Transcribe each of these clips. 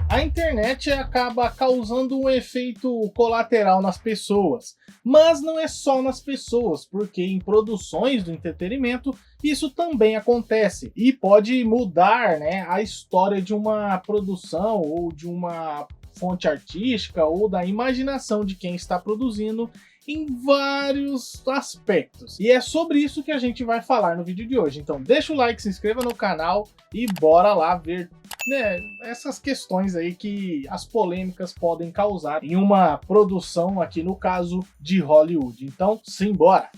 A internet acaba causando um efeito colateral nas pessoas, mas não é só nas pessoas, porque em produções do entretenimento isso também acontece e pode mudar, né, a história de uma produção ou de uma fonte artística ou da imaginação de quem está produzindo em vários aspectos. E é sobre isso que a gente vai falar no vídeo de hoje. Então deixa o like, se inscreva no canal e bora lá ver, né, essas questões aí que as polêmicas podem causar em uma produção, aqui no caso de Hollywood. Então simbora!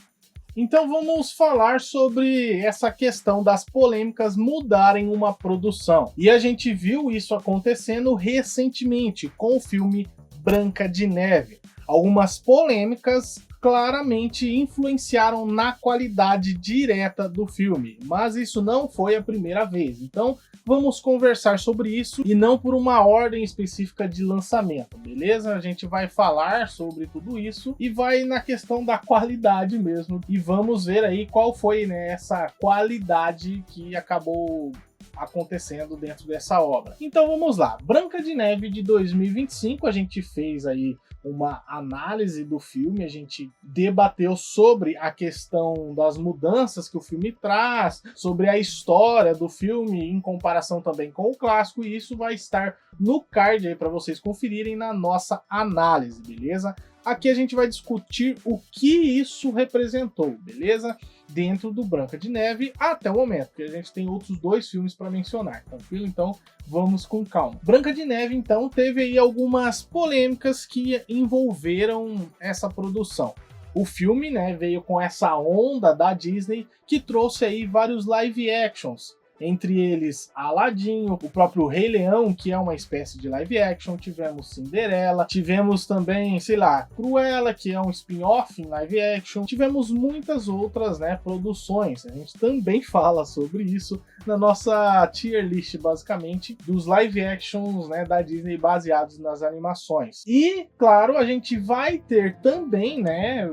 Então vamos falar sobre essa questão das polêmicas mudarem uma produção. E a gente viu isso acontecendo recentemente com o filme Branca de Neve. Algumas polêmicas claramente influenciaram na qualidade direta do filme, mas isso não foi a primeira vez. Então vamos conversar sobre isso e não por uma ordem específica de lançamento, beleza? A gente vai falar sobre tudo isso e vai na questão da qualidade mesmo. E vamos ver aí qual foi, né, essa qualidade que acabou acontecendo dentro dessa obra. Então vamos lá, Branca de Neve de 2025, a gente fez aí uma análise do filme, a gente debateu sobre a questão das mudanças que o filme traz, sobre a história do filme em comparação também com o clássico, e isso vai estar no card aí para vocês conferirem na nossa análise, beleza? Aqui a gente vai discutir o que isso representou, beleza? Dentro do Branca de Neve até o momento, porque a gente tem outros dois filmes para mencionar, tranquilo? Então vamos com calma. Branca de Neve, então, teve aí algumas polêmicas que envolveram essa produção. O filme, né, veio com essa onda da Disney que trouxe aí vários live actions, entre eles Aladdin, o próprio Rei Leão, que é uma espécie de live action, tivemos Cinderela, tivemos também, sei lá, Cruella, que é um spin-off em live action, tivemos muitas outras, né, produções. A gente também fala sobre isso na nossa tier list, basicamente, dos live actions, né, da Disney baseados nas animações. E, claro, a gente vai ter também, né,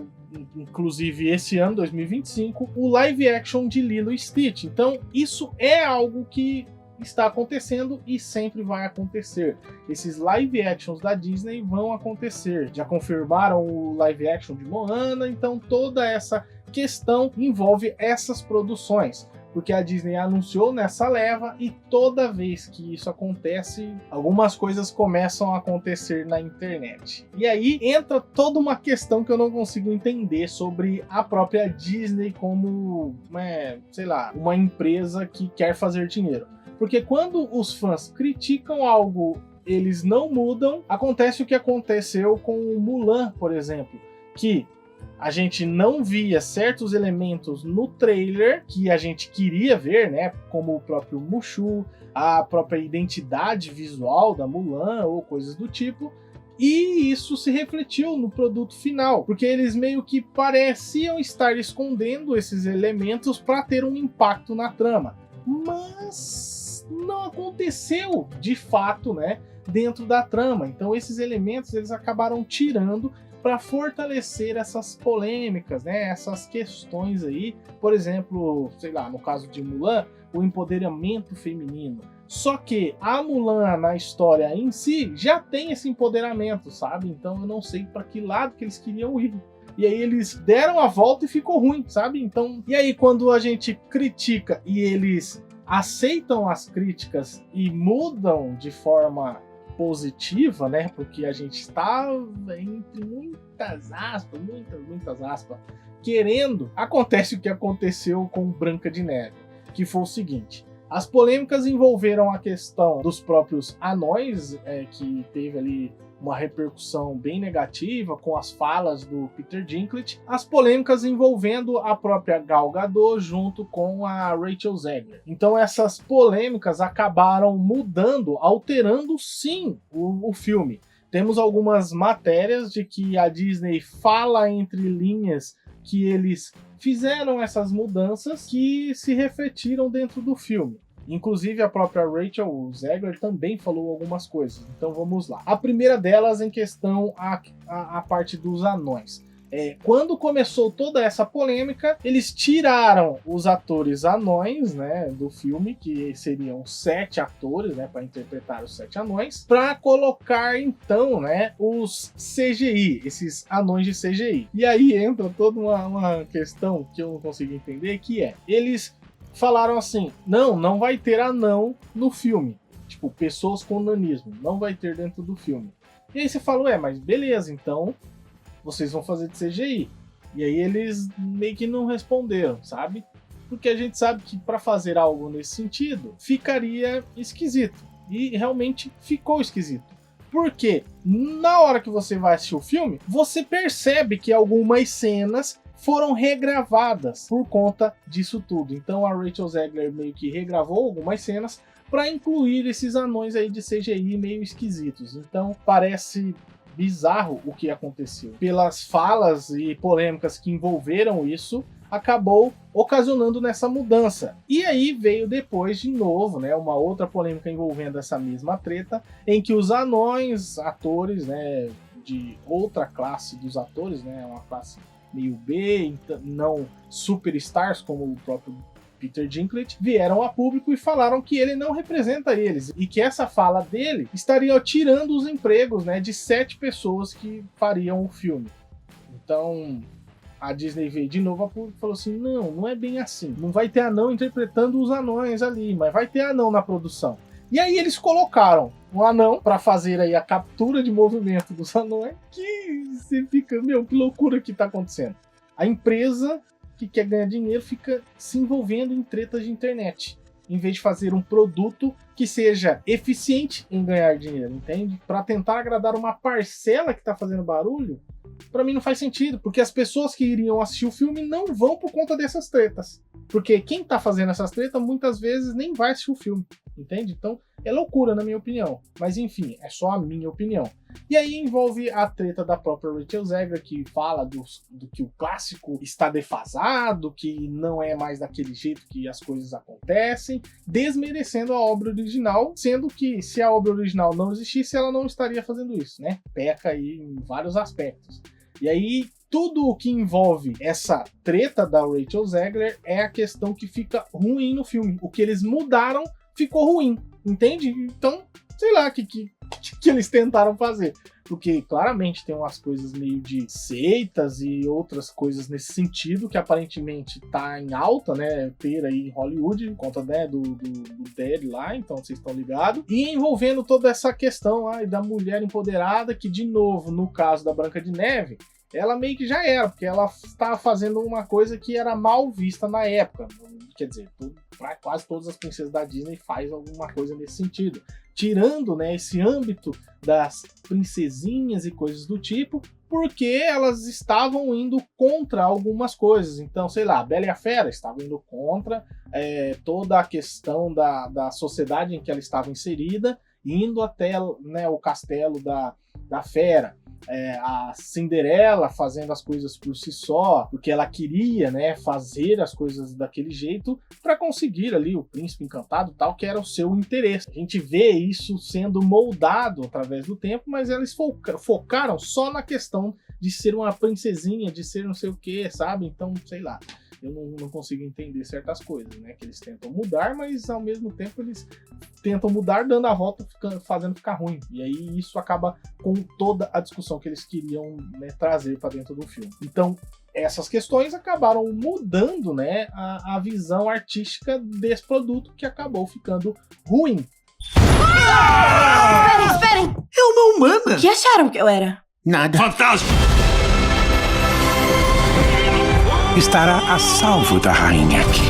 inclusive esse ano, 2025, o live action de Lilo e Stitch. Então isso é algo que está acontecendo e sempre vai acontecer. Esses live actions da Disney vão acontecer. Já confirmaram o live action de Moana, então toda essa questão envolve essas produções, porque a Disney anunciou nessa leva e toda vez que isso acontece, algumas coisas começam a acontecer na internet. E aí entra toda uma questão que eu não consigo entender sobre a própria Disney como, sei lá, uma empresa que quer fazer dinheiro. Porque quando os fãs criticam algo, eles não mudam. Acontece o que aconteceu com o Mulan, por exemplo, que a gente não via certos elementos no trailer que a gente queria ver, né? Como o próprio Mushu, a própria identidade visual da Mulan ou coisas do tipo. E isso se refletiu no produto final, porque eles meio que pareciam estar escondendo esses elementos para ter um impacto na trama. Mas não aconteceu de fato, né? Dentro da trama. Então esses elementos eles acabaram tirando para fortalecer essas polêmicas, né? Essas questões aí, por exemplo, sei lá, no caso de Mulan, o empoderamento feminino. Só que a Mulan na história em si já tem esse empoderamento, sabe? Então eu não sei para que lado que eles queriam ir. E aí eles deram a volta e ficou ruim, sabe? Então, e aí quando a gente critica e eles aceitam as críticas e mudam de forma positiva, né? Porque a gente está entre muitas aspas, querendo. Acontece o que aconteceu com Branca de Neve, que foi o seguinte: as polêmicas envolveram a questão dos próprios anões, que teve ali uma repercussão bem negativa com as falas do Peter Dinklage, as polêmicas envolvendo a própria Gal Gadot junto com a Rachel Zegler. Então essas polêmicas acabaram mudando, alterando sim o filme. Temos algumas matérias de que a Disney fala entre linhas que eles fizeram essas mudanças que se refletiram dentro do filme. Inclusive a própria Rachel Zegler também falou algumas coisas. Então vamos lá. A primeira delas em questão a parte dos anões. Quando começou toda essa polêmica, eles tiraram os atores anões, né, do filme, que seriam 7 atores, né, para interpretar os 7 anões, para colocar então, né, os CGI, esses anões de CGI. E aí entra toda uma questão que eu não consigo entender, que eles falaram assim, não vai ter anão no filme, tipo, pessoas com nanismo, não vai ter dentro do filme. E aí você falou, mas beleza, então vocês vão fazer de CGI. E aí eles meio que não responderam, sabe? Porque a gente sabe que para fazer algo nesse sentido, ficaria esquisito. E realmente ficou esquisito. Porque na hora que você vai assistir o filme, você percebe que algumas cenas foram regravadas por conta disso tudo. Então a Rachel Zegler meio que regravou algumas cenas para incluir esses anões aí de CGI meio esquisitos. Então parece bizarro o que aconteceu. Pelas falas e polêmicas que envolveram isso, acabou ocasionando nessa mudança. E aí veio depois de novo, né, uma outra polêmica envolvendo essa mesma treta, em que os anões, atores, né, de outra classe dos atores, né, uma classe meio B, não superstars como o próprio Peter Dinklage, vieram a público e falaram que ele não representa eles e que essa fala dele estaria tirando os empregos, né, de 7 pessoas que fariam o filme. Então a Disney veio de novo a público e falou assim, não é bem assim, não vai ter anão interpretando os anões ali, mas vai ter anão na produção. E aí eles colocaram um anão para fazer aí a captura de movimento dos anões, que você fica, que loucura que tá acontecendo. A empresa que quer ganhar dinheiro fica se envolvendo em tretas de internet, em vez de fazer um produto que seja eficiente em ganhar dinheiro, entende? Para tentar agradar uma parcela que tá fazendo barulho, para mim não faz sentido, porque as pessoas que iriam assistir o filme não vão por conta dessas tretas. Porque quem tá fazendo essas tretas muitas vezes nem vai assistir o filme, entende? Então é loucura na minha opinião, mas enfim, é só a minha opinião. E aí envolve a treta da própria Rachel Zegler, que fala do que o clássico está defasado, que não é mais daquele jeito que as coisas acontecem, desmerecendo a obra original, sendo que se a obra original não existisse, ela não estaria fazendo isso, né? Peca aí em vários aspectos. E aí tudo o que envolve essa treta da Rachel Zegler é a questão que fica ruim no filme. O que eles mudaram ficou ruim, entende? Então, sei lá o que eles tentaram fazer. Porque claramente tem umas coisas meio de seitas e outras coisas nesse sentido que aparentemente tá em alta, né? Ter aí em Hollywood, por conta, né, do Dead lá, então vocês estão ligados. E envolvendo toda essa questão da mulher empoderada, que de novo, no caso da Branca de Neve, ela meio que já era, porque ela estava fazendo uma coisa que era mal vista na época. Quer dizer, quase todas as princesas da Disney fazem alguma coisa nesse sentido. Tirando, né, esse âmbito das princesinhas e coisas do tipo, porque elas estavam indo contra algumas coisas. Então, sei lá, a Bela e a Fera estava indo contra toda a questão da sociedade em que ela estava inserida, indo até, né, o castelo da Fera. A Cinderela fazendo as coisas por si só, porque ela queria, né, fazer as coisas daquele jeito para conseguir ali o príncipe encantado, tal, que era o seu interesse. A gente vê isso sendo moldado através do tempo, mas eles focaram só na questão de ser uma princesinha, de ser não sei o que, sabe? Então, sei lá, eu não consigo entender certas coisas, né, que eles tentam mudar, mas ao mesmo tempo eles tentam mudar dando a volta, fazendo ficar ruim. E aí isso acaba com toda a discussão que eles queriam, né, trazer para dentro do filme. Então, essas questões acabaram mudando, né, a visão artística desse produto, que acabou ficando ruim. Esperem! É uma humana! O que acharam que eu era? Nada. Fantasma! Estará a salvo da rainha aqui.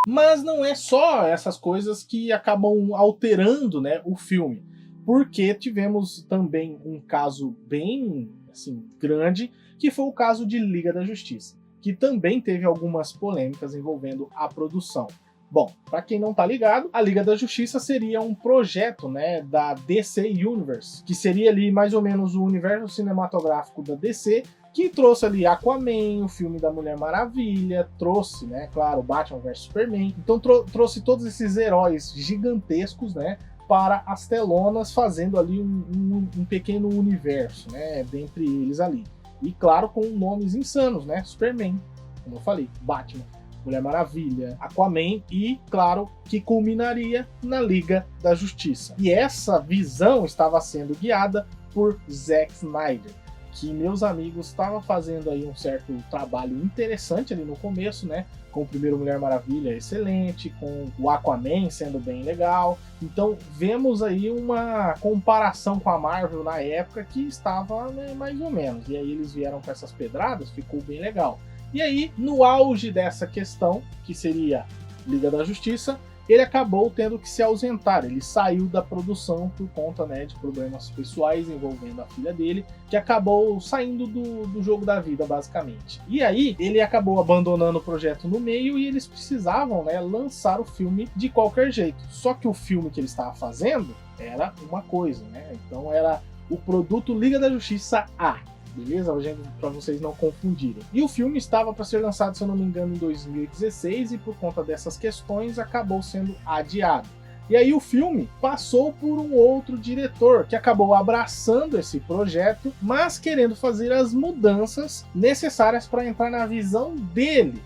Mas não é só essas coisas que acabam alterando, né, o filme. Porque tivemos também um caso bem, assim, grande, que foi o caso de Liga da Justiça, que também teve algumas polêmicas envolvendo a produção. Bom, para quem não tá ligado, a Liga da Justiça seria um projeto, né, da DC Universe, que seria ali mais ou menos o universo cinematográfico da DC, que trouxe ali Aquaman, o filme da Mulher Maravilha, trouxe, né, claro, Batman vs Superman. Então trouxe todos esses heróis gigantescos, né, para as telonas, fazendo ali um pequeno universo, né, dentre eles ali. E claro, com nomes insanos, né? Superman, como eu falei, Batman, Mulher Maravilha, Aquaman e, claro, que culminaria na Liga da Justiça. E essa visão estava sendo guiada por Zack Snyder, que, meus amigos, estava fazendo aí um certo trabalho interessante ali no começo, né? Com o primeiro Mulher Maravilha excelente, com o Aquaman sendo bem legal. Então vemos aí uma comparação com a Marvel na época que estava, né, mais ou menos. E aí eles vieram com essas pedradas, ficou bem legal. E aí, no auge dessa questão, que seria Liga da Justiça, ele acabou tendo que se ausentar. Ele saiu da produção por conta, né, de problemas pessoais envolvendo a filha dele, que acabou saindo do jogo da vida, basicamente. E aí, ele acabou abandonando o projeto no meio e eles precisavam, né, lançar o filme de qualquer jeito. Só que o filme que ele estava fazendo era uma coisa, né? Então era o produto Liga da Justiça A. Beleza? Para vocês não confundirem. E o filme estava para ser lançado, se eu não me engano, em 2016 e por conta dessas questões acabou sendo adiado. E aí o filme passou por um outro diretor que acabou abraçando esse projeto, mas querendo fazer as mudanças necessárias para entrar na visão dele,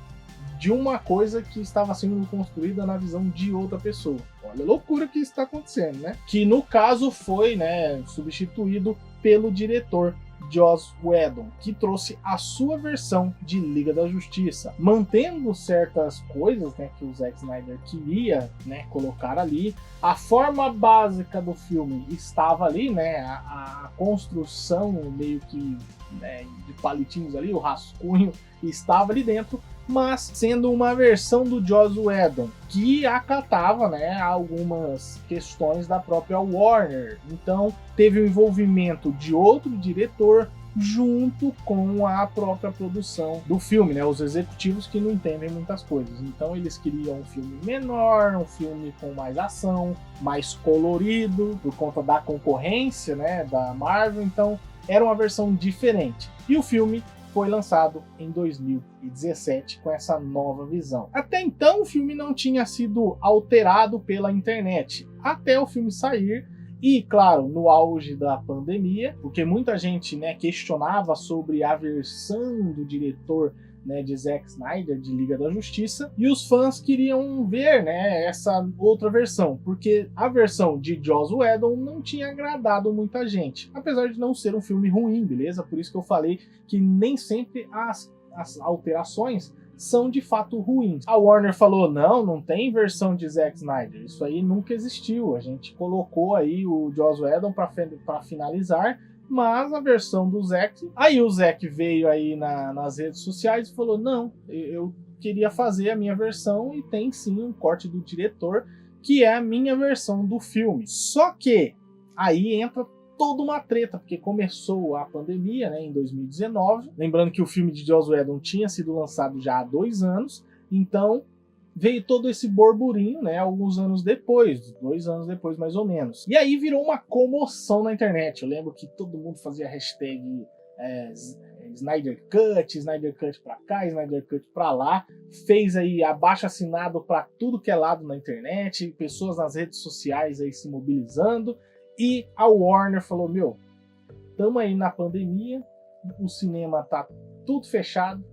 de uma coisa que estava sendo construída na visão de outra pessoa. Olha a loucura que está acontecendo, né? Que no caso foi, né, substituído pelo diretor Joss Whedon, que trouxe a sua versão de Liga da Justiça, mantendo certas coisas, né, que o Zack Snyder queria, né, colocar ali. A forma básica do filme estava ali, né, a construção meio que, né, de palitinhos ali, o rascunho estava ali dentro, mas sendo uma versão do Joss Whedon, que acatava, né, algumas questões da própria Warner. Então teve o envolvimento de outro diretor junto com a própria produção do filme, né, os executivos que não entendem muitas coisas. Então eles queriam um filme menor, um filme com mais ação, mais colorido, por conta da concorrência, né, da Marvel. Então era uma versão diferente. E o filme foi lançado em 2017 com essa nova visão. Até então o filme não tinha sido alterado pela internet, até o filme sair e, claro, no auge da pandemia, porque muita gente, né, questionava sobre a versão do diretor, né, de Zack Snyder de Liga da Justiça, e os fãs queriam ver, né, essa outra versão, porque a versão de Joss Whedon não tinha agradado muita gente, apesar de não ser um filme ruim, beleza? Por isso que eu falei que nem sempre as alterações são de fato ruins. A Warner falou, não tem versão de Zack Snyder, isso aí nunca existiu, a gente colocou aí o Joss Whedon para finalizar, mas a versão do Zack... Aí o Zack veio aí nas redes sociais e falou, não, eu queria fazer a minha versão e tem sim um corte do diretor, que é a minha versão do filme. Só que aí entra toda uma treta, porque começou a pandemia, né, em 2019. Lembrando que o filme de Joss Whedon tinha sido lançado já há 2 anos, então veio todo esse burburinho, né, alguns anos depois, 2 anos depois mais ou menos. E aí virou uma comoção na internet. Eu lembro que todo mundo fazia hashtag Snyder Cut pra cá, Snyder Cut pra lá. Fez aí abaixo-assinado pra tudo que é lado na internet, pessoas nas redes sociais aí se mobilizando. E a Warner falou, meu, tamo aí na pandemia, o cinema tá tudo fechado,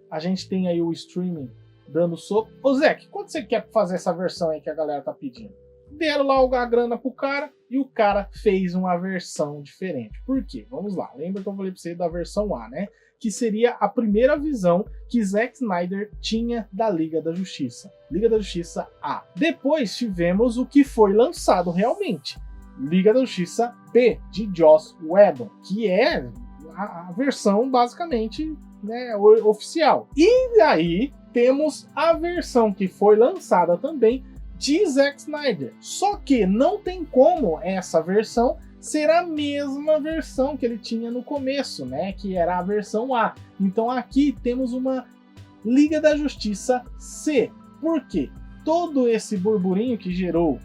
a gente tem aí o streaming dando soco. Ô Zack, quanto você quer fazer essa versão aí que a galera tá pedindo? Deram lá a grana pro cara e o cara fez uma versão diferente. Por quê? Vamos lá, lembra que eu falei pra você da versão A, né? Que seria a primeira visão que Zack Snyder tinha da Liga da Justiça. Liga da Justiça A. Depois tivemos o que foi lançado realmente. Liga da Justiça B, de Joss Whedon, que é a versão basicamente, né, oficial. E aí temos a versão que foi lançada também de Zack Snyder. Só que não tem como essa versão ser a mesma versão que ele tinha no começo, né, que era a versão A. Então aqui temos uma Liga da Justiça C. Por quê? Todo esse burburinho que gerou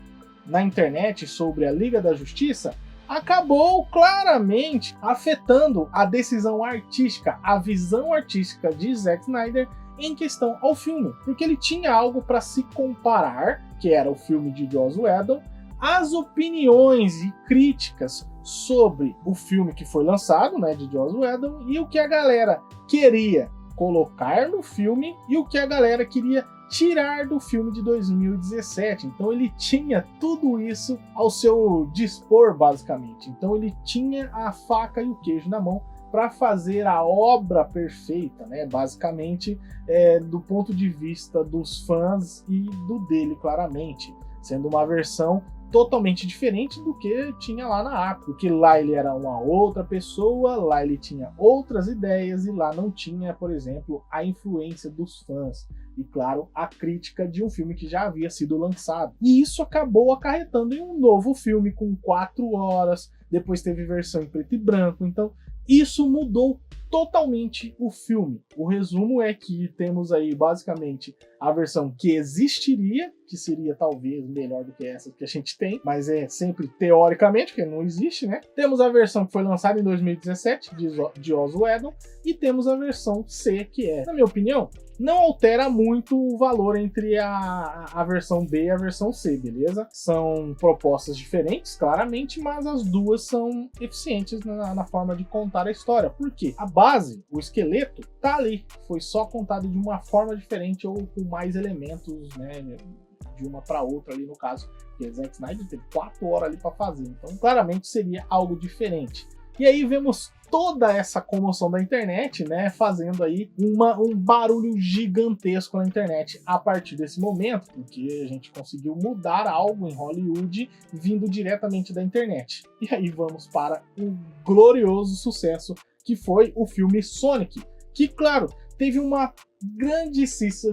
na internet sobre a Liga da Justiça acabou claramente afetando a decisão artística, a visão artística de Zack Snyder em questão ao filme, porque ele tinha algo para se comparar, que era o filme de Joss Whedon, às opiniões e críticas sobre o filme que foi lançado, né, de Joss Whedon, e o que a galera queria colocar no filme e o que a galera queria tirar do filme de 2017. Então ele tinha tudo isso ao seu dispor, basicamente. Então ele tinha a faca e o queijo na mão para fazer a obra perfeita, né? Basicamente, do ponto de vista dos fãs e do dele, claramente, sendo uma versão totalmente diferente do que tinha lá na Apple, porque lá ele era uma outra pessoa, lá ele tinha outras ideias e lá não tinha, por exemplo, a influência dos fãs e, claro, a crítica de um filme que já havia sido lançado. E isso acabou acarretando em um novo filme com 4 horas, depois teve versão em preto e branco, então isso mudou totalmente o filme. O resumo é que temos aí basicamente a versão que existiria, que seria talvez melhor do que essa que a gente tem, mas é sempre teoricamente, porque não existe, né? Temos a versão que foi lançada em 2017, de Joss Whedon, e temos a versão C, que na minha opinião, não altera muito o valor entre a versão B e a versão C, beleza? São propostas diferentes, claramente, mas as duas são eficientes na forma de contar a história. Por quê? A base, o esqueleto, tá ali. Foi só contado de uma forma diferente ou com mais elementos, né? De uma para outra ali no caso, porque Zack Snyder teve 4 horas ali para fazer. Então, claramente seria algo diferente. E aí vemos toda essa comoção da internet, né, fazendo aí um barulho gigantesco na internet a partir desse momento, porque a gente conseguiu mudar algo em Hollywood vindo diretamente da internet. E aí vamos para um glorioso sucesso que foi o filme Sonic, que, claro, teve uma grandíssima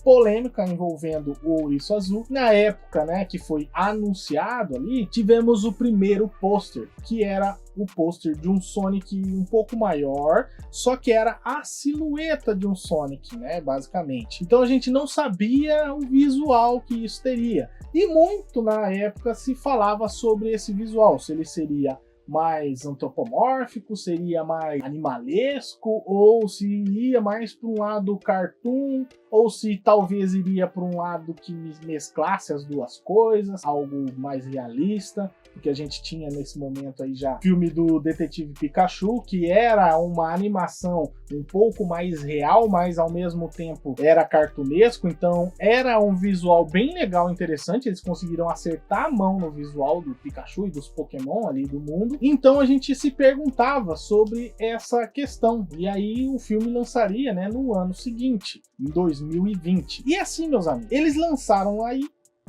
polêmica envolvendo o Ouriço Azul. Na época, né, que foi anunciado ali, tivemos o primeiro pôster, que era o pôster de um Sonic um pouco maior, só que era a silhueta de um Sonic, né, basicamente. Então a gente não sabia o visual que isso teria. E muito na época se falava sobre esse visual, se ele seria mais antropomórfico, seria mais animalesco, ou se iria mais para um lado cartoon, ou se talvez iria para um lado que mesclasse as duas coisas, algo mais realista, porque a gente tinha nesse momento aí já o filme do Detetive Pikachu, que era uma animação um pouco mais real, mas ao mesmo tempo era cartunesco, então era um visual bem legal, interessante. Eles conseguiram acertar a mão no visual do Pikachu e dos Pokémon ali do mundo. Então a gente se perguntava sobre essa questão, e aí o filme lançaria, né, no ano seguinte, em 2020. E assim, meus amigos, eles lançaram aí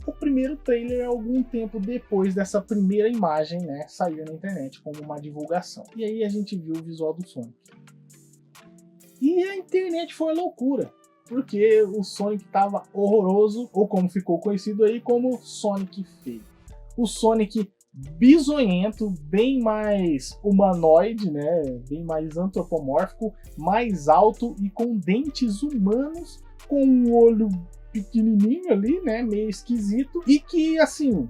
o primeiro trailer algum tempo depois dessa primeira imagem, né, sair na internet como uma divulgação. E aí a gente viu o visual do Sonic. E a internet foi loucura, porque o Sonic estava horroroso, ou como ficou conhecido aí como Sonic feio. O Sonic bizonhento, bem mais humanoide, né, bem mais antropomórfico, mais alto e com dentes humanos, com um olho pequenininho ali, né, meio esquisito, e que, assim,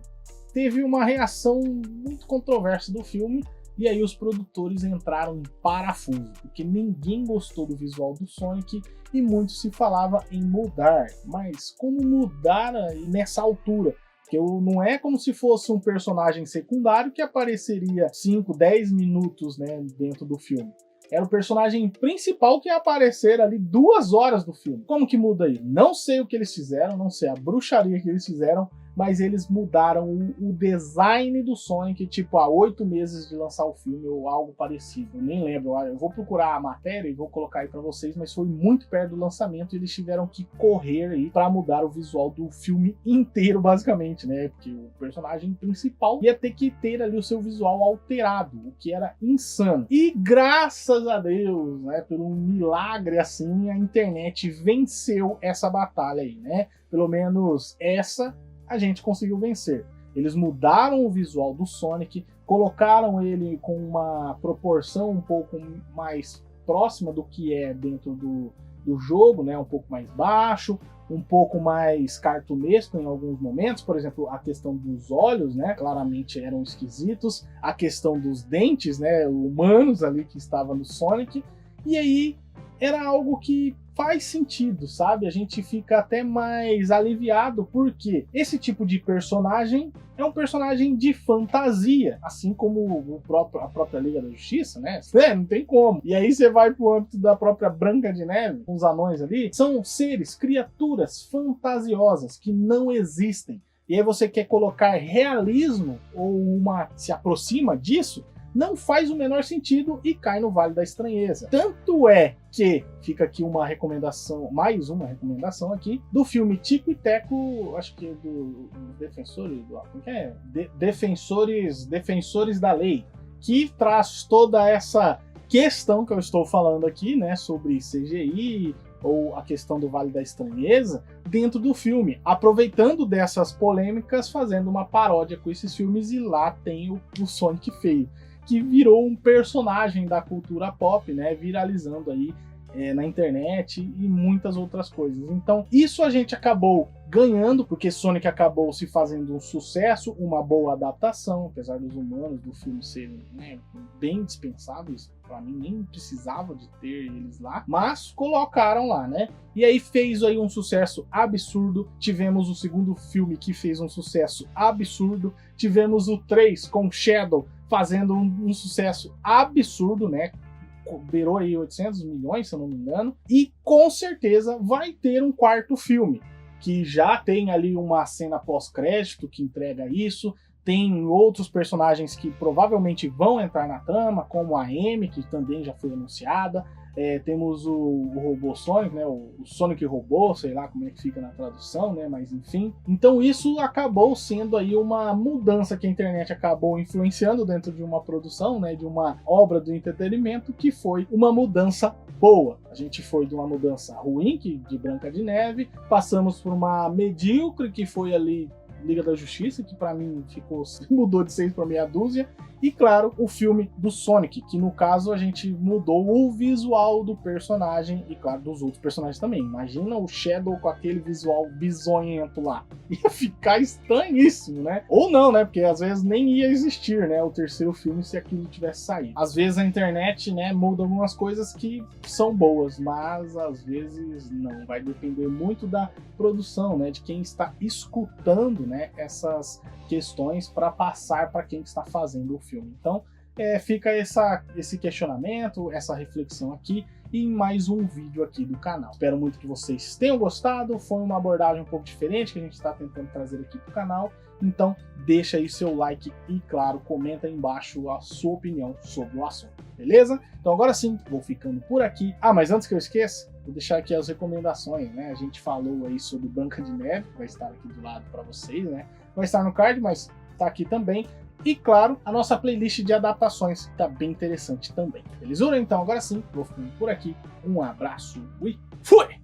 teve uma reação muito controversa do filme, e aí os produtores entraram em parafuso, porque ninguém gostou do visual do Sonic e muito se falava em mudar. Mas como mudar nessa altura? Porque não é como se fosse um personagem secundário que apareceria 5, 10 minutos, né, dentro do filme. Era o personagem principal que ia aparecer ali 2 horas do filme. Como que muda aí? Não sei o que eles fizeram, não sei a bruxaria que eles fizeram, mas eles mudaram o design do Sonic, tipo, há 8 meses de lançar o filme ou algo parecido. Eu nem lembro, eu vou procurar a matéria e vou colocar aí pra vocês, mas foi muito perto do lançamento e eles tiveram que correr aí pra mudar o visual do filme inteiro, basicamente, né? Porque o personagem principal ia ter que ter ali o seu visual alterado, o que era insano. E graças a Deus, né, por um milagre assim, a internet venceu essa batalha aí, né? Pelo menos essa a gente conseguiu vencer. Eles mudaram o visual do Sonic, colocaram ele com uma proporção um pouco mais próxima do que é dentro do jogo, né? Um pouco mais baixo, um pouco mais cartunesco em alguns momentos. Por exemplo, a questão dos olhos, né? Claramente eram esquisitos. A questão dos dentes, né? Humanos ali que estava no Sonic. E aí era algo que faz sentido, sabe? A gente fica até mais aliviado, porque esse tipo de personagem é um personagem de fantasia, assim como a própria Liga da Justiça, né? Não tem como. E aí você vai pro âmbito da própria Branca de Neve, com os anões ali, são seres, criaturas fantasiosas que não existem. E aí você quer colocar realismo ou se aproxima disso, não faz o menor sentido e cai no Vale da Estranheza. Tanto é que fica aqui uma recomendação, mais uma recomendação aqui, do filme Tico e Teco, acho que do Defensores da Lei, que traz toda essa questão que eu estou falando aqui, né, sobre CGI, ou a questão do Vale da Estranheza, dentro do filme, aproveitando dessas polêmicas, fazendo uma paródia com esses filmes, e lá tem o Sonic feio, que virou um personagem da cultura pop, né, viralizando aí na internet e muitas outras coisas. Então, isso a gente acabou ganhando, porque Sonic acabou se fazendo um sucesso, uma boa adaptação, apesar dos humanos do filme serem, né, bem dispensáveis, para mim nem precisava de ter eles lá, mas colocaram lá, né? E aí fez aí um sucesso absurdo. Tivemos o segundo filme que fez um sucesso absurdo, tivemos o 3 com Shadow fazendo um sucesso absurdo, né? Beirou aí 800 milhões, se eu não me engano, e com certeza vai ter um quarto filme, que já tem ali uma cena pós-crédito que entrega isso, tem outros personagens que provavelmente vão entrar na trama, como a Amy, que também já foi anunciada, temos o robô Sonic, né, o Sonic Robô, sei lá como é que fica na tradução, né, mas enfim. Então isso acabou sendo aí uma mudança que a internet acabou influenciando dentro de uma produção, né, de uma obra do entretenimento, que foi uma mudança boa. A gente foi de uma mudança ruim, de Branca de Neve, passamos por uma medíocre, que foi ali Liga da Justiça, que pra mim mudou de 6 para meia dúzia, e claro, o filme do Sonic, que no caso a gente mudou o visual do personagem e claro, dos outros personagens também. Imagina o Shadow com aquele visual bizonhento lá. Ia ficar estranhíssimo, né? Ou não, né? Porque às vezes nem ia existir, né, o terceiro filme se aquilo tivesse saído. Às vezes a internet, né, muda algumas coisas que são boas, mas às vezes não. Vai depender muito da produção, né, de quem está escutando, né, essas questões para passar para quem está fazendo o filme. Então fica esse questionamento, essa reflexão aqui em mais um vídeo aqui do canal. Espero muito que vocês tenham gostado, foi uma abordagem um pouco diferente que a gente está tentando trazer aqui para o canal, então deixa aí seu like e claro, comenta aí embaixo a sua opinião sobre o assunto, beleza? Então agora sim, vou ficando por aqui. Mas antes que eu esqueça, vou deixar aqui as recomendações, né? A gente falou aí sobre Branca de Neve, que vai estar aqui do lado para vocês, né? Vai estar no card, mas tá aqui também. E claro, a nossa playlist de adaptações tá bem interessante também. Belezura? Então agora sim, vou ficando por aqui. Um abraço e fui!